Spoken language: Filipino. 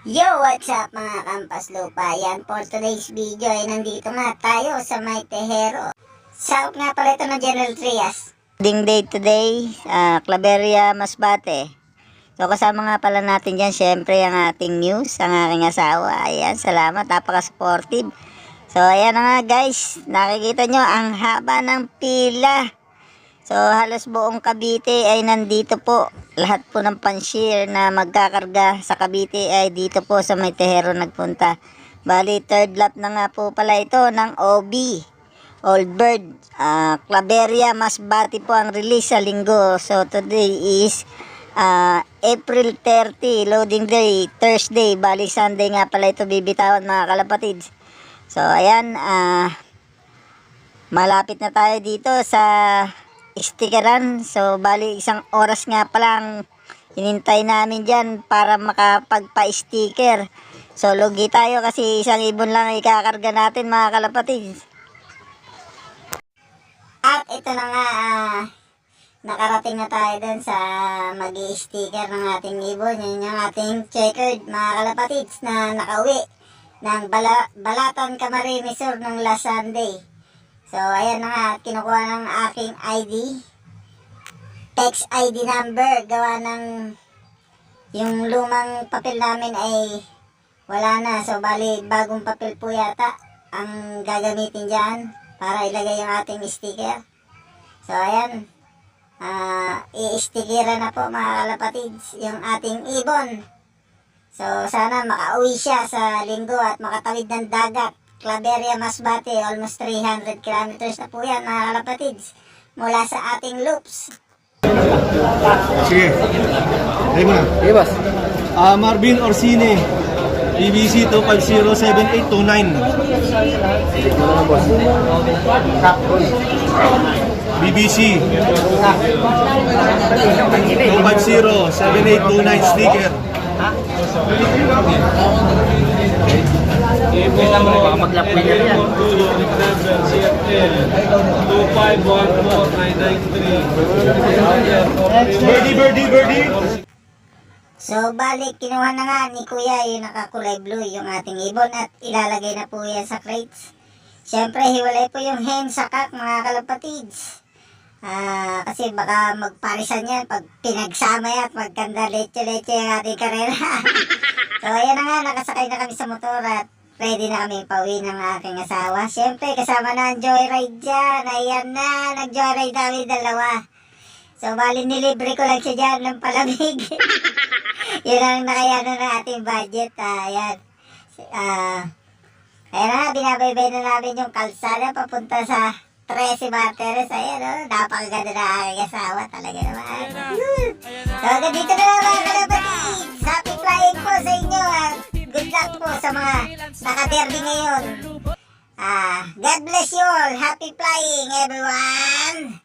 Yo, what's up mga kampas lupa? Yan, for today's video ay nandito nga tayo sa May Tejero. South nga pala ito ng General Trias. Ding day today, Claveria, Masbate. So kasama nga pala natin dyan, syempre ang ating news, ang aking asawa. Ayan, salamat, napaka-supportive. So ayan na nga guys, nakikita nyo ang haba ng pila. So halos buong Cavite ay nandito po. Lahat po ng pan-share na magkakarga sa Cavite ay dito po sa May Tejero nagpunta. Bali, third lap na nga po pala ito ng OB. Old Bird. Claveria, Masbate po ang release sa linggo. So today is April 30, loading day, Thursday. Bali, Sunday nga pala ito bibitawan mga kalapatids. So ayan, malapit na tayo dito sa stikeran. So bali isang oras nga palang hinintay namin dyan para makapagpa-sticker. So lugi tayo kasi 1,000 lang ikakarga natin mga kalapatid. At ito na nga, nakarating na tayo dun sa mag-i-sticker ng ating ibon. Yun yung ating checkered mga kalapatids na nakauwi ng Balatan, Camarines Sur ng last Sunday. So, ayan na nga, kinukuha ng aking ID. Text ID number, gawa ng yung lumang papel namin ay wala na. So, bali, bagong papel po yata ang gagamitin dyan para ilagay yung ating sticker. So, ayan, i-stickeran na po mga kalapatids yung ating ibon. So, sana makauwi siya sa linggo at makatawid ng dagat. Claveria, Masbate, almost 300 kilometers na po yan mga kalapatids mula sa ating loops. Sige. Tayo mo na. Hey, boss. Marvin Orsine, BBC 2507829. BBC 2507829 sticker. Baka mag-lap winner yan. 2514993. Birdie. So balik, kinuha na nga ni Kuya yung nakakulay blue yung ating ibon at ilalagay na po yan sa crates. Siyempre hiwalay po yung hen sa kak mga kalapatids. Kasi baka magparisan yan pag pinagsama yan at magkanda leche-leche yung ating karera. So ayan na nga, nakasakay na kami sa motor at ready na kami pauwi ng aking asawa. Siyempre kasama na ang joyride dyan. Ayan na, nag-joyride kami dalawa. So bali nilibre ko lang siya dyan ng palamig. Yun ang nakayano na ating budget. Ayan. Ayan na, binabaybay na namin yung kalsada papunta sa 13 Martires. Ayan, napakaganda na aking asawa. Talaga naman. So hanggang dito na lang mga kalapatids. Happy flying po sa inyo at good luck po sa mga nakaderby ngayon. God bless you all. Happy flying everyone.